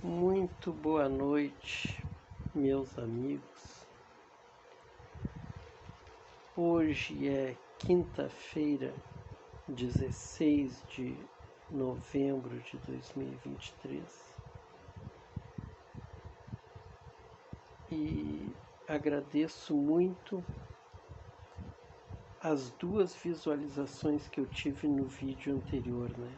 Muito boa noite, meus amigos. Hoje é quinta-feira, 16 de novembro de 2023 e agradeço muito as 2 visualizações que eu tive no vídeo anterior, né?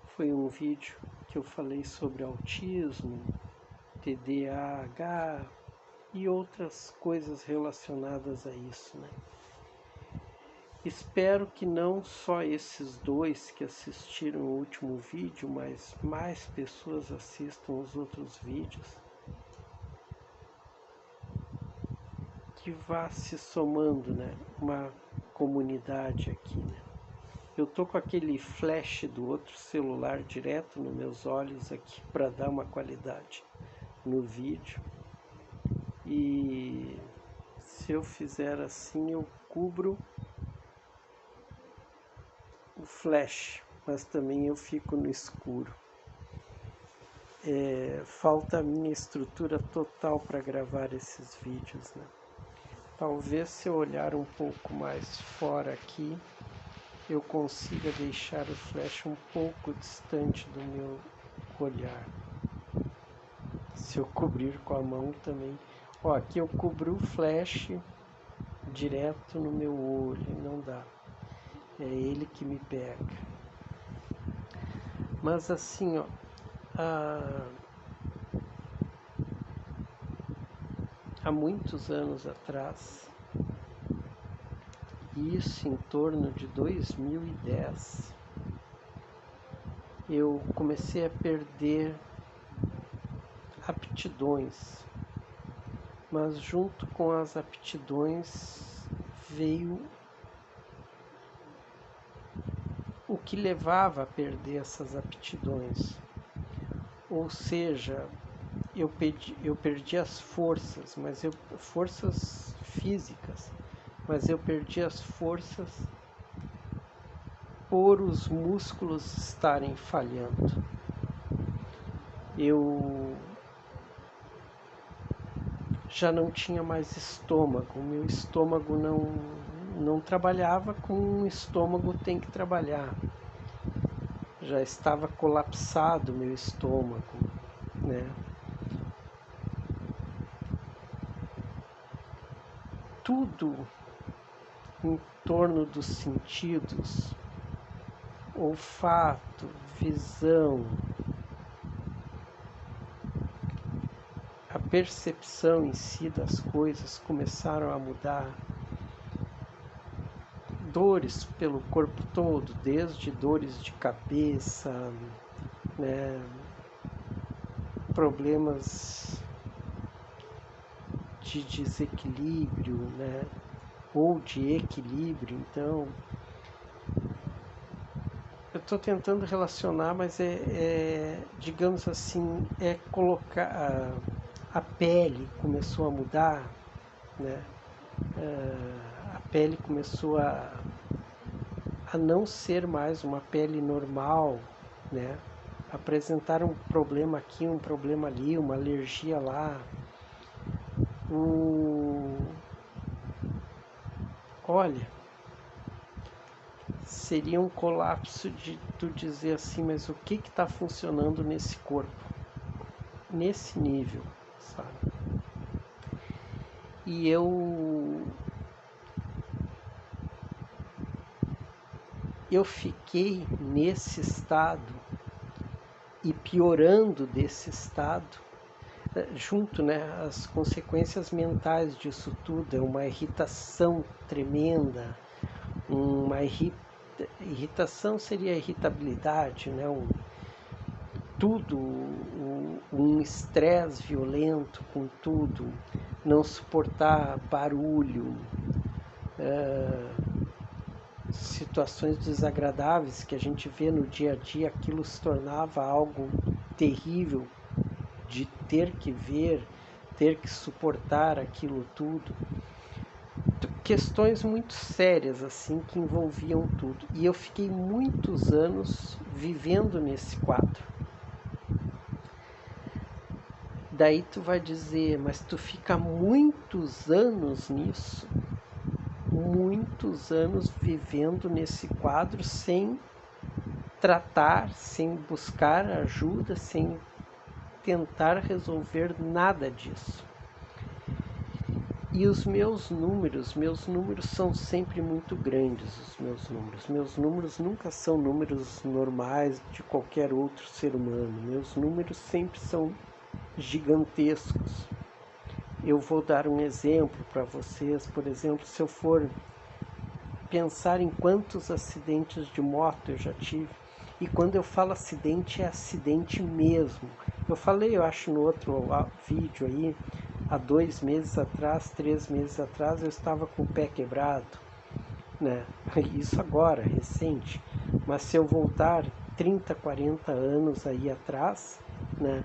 Foi um vídeo que eu falei sobre autismo, TDAH e outras coisas relacionadas a isso, né? Espero que não só esses 2 que assistiram o último vídeo, mas mais pessoas assistam os outros vídeos, que vá se somando, né? Uma comunidade aqui, né? Eu tô com aquele flash do outro celular direto nos meus olhos aqui para dar uma qualidade no vídeo. E se eu fizer assim, eu cubro o flash, mas também eu fico no escuro. Falta a minha estrutura total para gravar esses vídeos, né? Talvez se eu olhar um pouco mais fora aqui, eu consiga deixar o flash um pouco distante do meu olhar. Se eu cobrir com a mão também. Ó, aqui eu cubro o flash direto no meu olho, não dá. É ele que me pega. Mas assim, ó, há muitos anos atrás, isso em torno de 2010, eu comecei a perder aptidões, mas junto com as aptidões veio o que levava a perder essas aptidões, ou seja, eu perdi as forças, forças físicas, mas eu perdi as forças por os músculos estarem falhando. Eu já não tinha mais estômago, meu estômago não trabalhava como um estômago tem que trabalhar. Já estava colapsado meu estômago, né? Tudo em torno dos sentidos, olfato, visão, a percepção em si das coisas começaram a mudar. Dores pelo corpo todo, desde dores de cabeça, né, problemas de desequilíbrio, né, ou de equilíbrio. Então, eu estou tentando relacionar, mas digamos assim, colocar a pele começou a mudar, né? A pele começou a não ser mais uma pele normal, né? Apresentar um problema aqui, um problema ali, uma alergia lá. Olha, seria um colapso de tu dizer assim, mas o que está funcionando nesse corpo? Nesse nível, sabe? E eu fiquei nesse estado e piorando desse estado, junto, né, as consequências mentais disso tudo, é uma irritação tremenda, uma irritação seria irritabilidade, né, um estresse violento com tudo, não suportar barulho, situações desagradáveis que a gente vê no dia a dia, aquilo se tornava algo terrível de ter que ver, ter que suportar aquilo tudo. Questões muito sérias assim que envolviam tudo. E eu fiquei muitos anos vivendo nesse quadro. Daí tu vai dizer, mas tu fica muitos anos nisso, muitos anos vivendo nesse quadro sem tratar, sem buscar ajuda, sem tentar resolver nada disso. E os meus números são sempre muito grandes, Meus números nunca são números normais de qualquer outro ser humano. Meus números sempre são gigantescos. Eu vou dar um exemplo para vocês. Por exemplo, se eu for pensar em quantos acidentes de moto eu já tive, e quando eu falo acidente, é acidente mesmo. Eu falei, eu acho, no outro vídeo aí, há 2 meses atrás, 3 meses atrás, eu estava com o pé quebrado, né? Isso agora, recente. Mas se eu voltar 30, 40 anos aí atrás, né?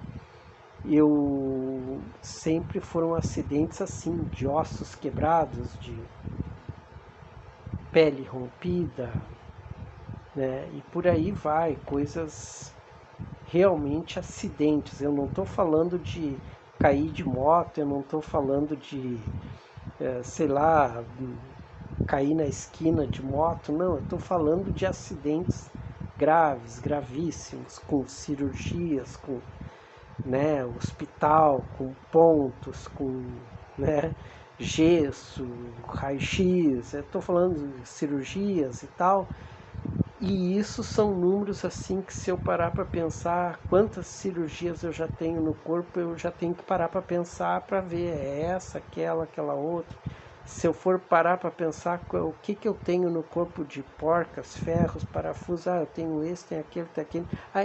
Eu sempre foram acidentes assim, de ossos quebrados, de pele rompida, né? E por aí vai, coisas realmente acidentes. Eu não estou falando de cair de moto, eu não estou falando de, sei lá, cair na esquina de moto, não, eu estou falando de acidentes graves, gravíssimos, com cirurgias, com, né, hospital, com pontos, com, né, gesso, raio-x, estou falando de cirurgias e tal. E isso são números assim que, se eu parar para pensar quantas cirurgias eu já tenho no corpo, eu já tenho que parar para pensar para ver essa, aquela outra. Se eu for parar para pensar o que eu tenho no corpo de porcas, ferros, parafusos, eu tenho esse, tem aquele,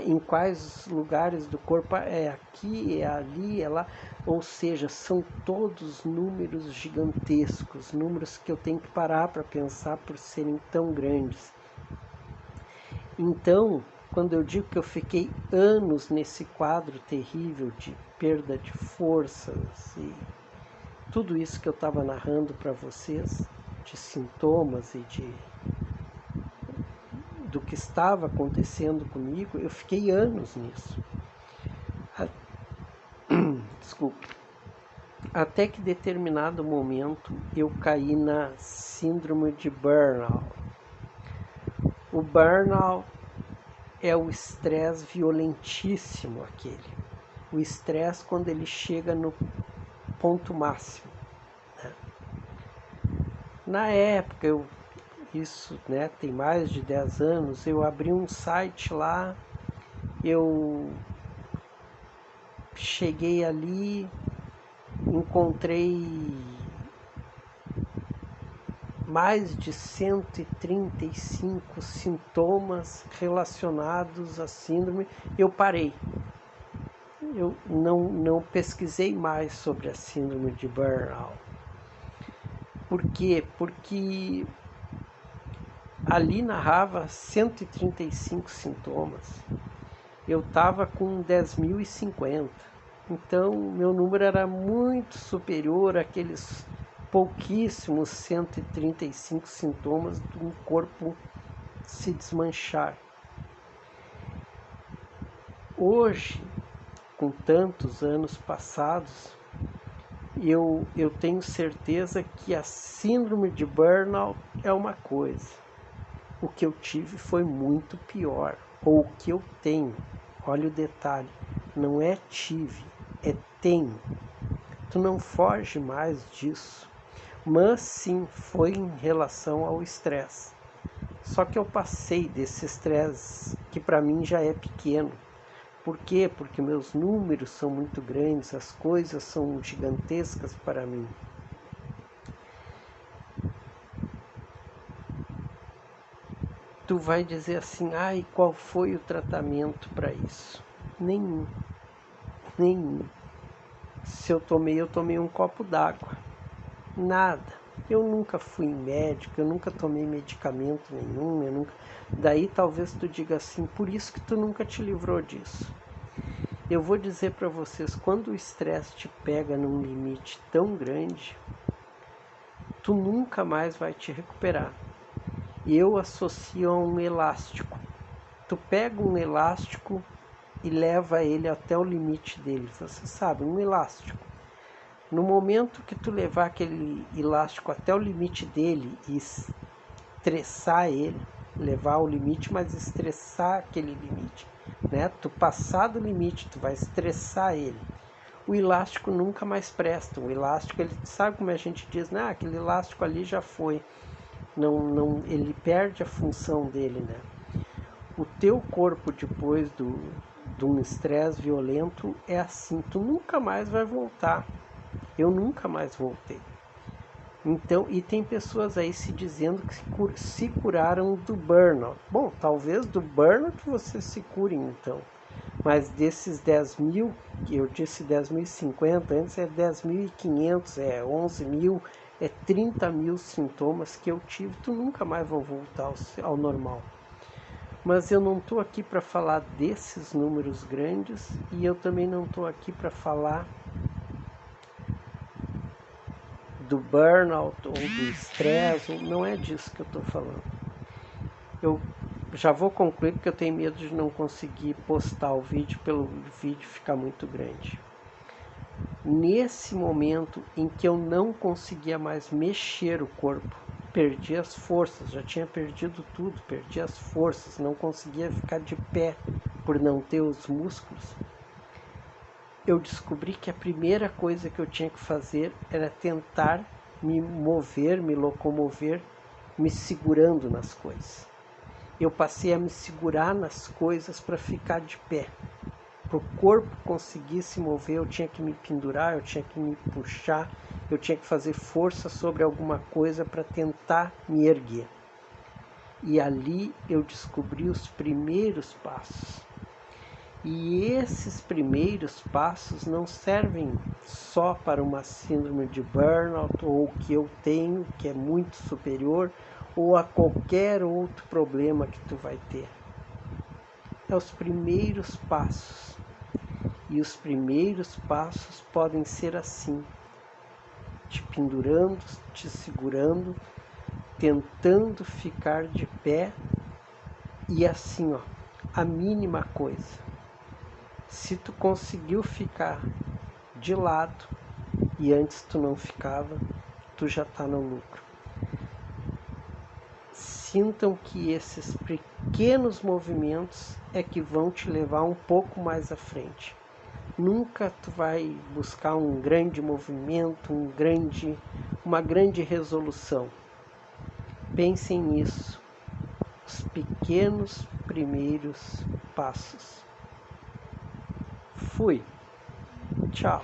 em quais lugares do corpo, é aqui, é ali, é lá. Ou seja, são todos números gigantescos, números que eu tenho que parar para pensar por serem tão grandes. Então, quando eu digo que eu fiquei anos nesse quadro terrível de perda de forças e tudo isso que eu estava narrando para vocês, de sintomas e do que estava acontecendo comigo, eu fiquei anos nisso. Desculpe. Até que, em determinado momento, eu caí na síndrome de burnout. O burnout é o estresse violentíssimo aquele. O estresse quando ele chega no ponto máximo. Né? Na época, isso, né, tem mais de 10 anos, eu abri um site lá, eu cheguei ali, encontrei mais de 135 sintomas relacionados à síndrome. Eu parei. Eu não pesquisei mais sobre a síndrome de burnout. Por quê? Porque ali narrava 135 sintomas. Eu estava com 10.050. Então, meu número era muito superior àqueles pouquíssimos 135 sintomas de um corpo se desmanchar. Hoje, com tantos anos passados, eu tenho certeza que a síndrome de burnout é uma coisa. O que eu tive foi muito pior. Ou o que eu tenho, olha o detalhe, não é tive, é tenho. Tu não foge mais disso. Mas sim, foi em relação ao estresse. Só que eu passei desse estresse que para mim já é pequeno. Por quê? Porque meus números são muito grandes, as coisas são gigantescas para mim. Tu vai dizer assim, e qual foi o tratamento para isso? Nenhum. Se eu tomei um copo d'água. Nada. Eu nunca fui médico, eu nunca tomei medicamento nenhum, Daí talvez tu diga assim, por isso que tu nunca te livrou disso. Eu vou dizer para vocês, quando o estresse te pega num limite tão grande, tu nunca mais vai te recuperar. Eu associo a um elástico. Tu pega um elástico e leva ele até o limite dele. Você sabe, um elástico. No momento que tu levar aquele elástico até o limite dele e estressar ele, levar ao limite, mas estressar aquele limite, né? Tu passar do limite, tu vai estressar ele. O elástico nunca mais presta. O elástico, ele sabe como a gente diz, né? Aquele elástico ali já foi. Não, ele perde a função dele, né? O teu corpo depois de um estresse violento é assim, tu nunca mais vai voltar. Eu nunca mais voltei. Então, e tem pessoas aí se dizendo que se curaram do burnout. Bom, talvez do burnout você se cure então. Mas desses 10 mil, que eu disse 10.050, antes é 10.500, é 11 mil, é 30 mil sintomas que eu tive, tu nunca mais vão voltar ao normal. Mas eu não estou aqui para falar desses números grandes e eu também não estou aqui para falar do burnout ou do estresse, não é disso que eu estou falando. Eu já vou concluir porque eu tenho medo de não conseguir postar o vídeo pelo vídeo ficar muito grande. Nesse momento em que eu não conseguia mais mexer o corpo, perdi as forças, já tinha perdido tudo, perdi as forças, não conseguia ficar de pé por não ter os músculos, eu descobri que a primeira coisa que eu tinha que fazer era tentar me mover, me locomover, me segurando nas coisas. Eu passei a me segurar nas coisas para ficar de pé. Para o corpo conseguir se mover, eu tinha que me pendurar, eu tinha que me puxar, eu tinha que fazer força sobre alguma coisa para tentar me erguer. E ali eu descobri os primeiros passos. E esses primeiros passos não servem só para uma síndrome de burnout ou que eu tenho, que é muito superior, ou a qualquer outro problema que tu vai ter. É os primeiros passos. E os primeiros passos podem ser assim, te pendurando, te segurando, tentando ficar de pé e assim, ó, a mínima coisa. Se tu conseguiu ficar de lado e antes tu não ficava, tu já está no lucro. Sintam que esses pequenos movimentos é que vão te levar um pouco mais à frente. Nunca tu vai buscar um grande movimento, uma grande resolução. Pensem nisso, os pequenos primeiros passos. Fui. Tchau.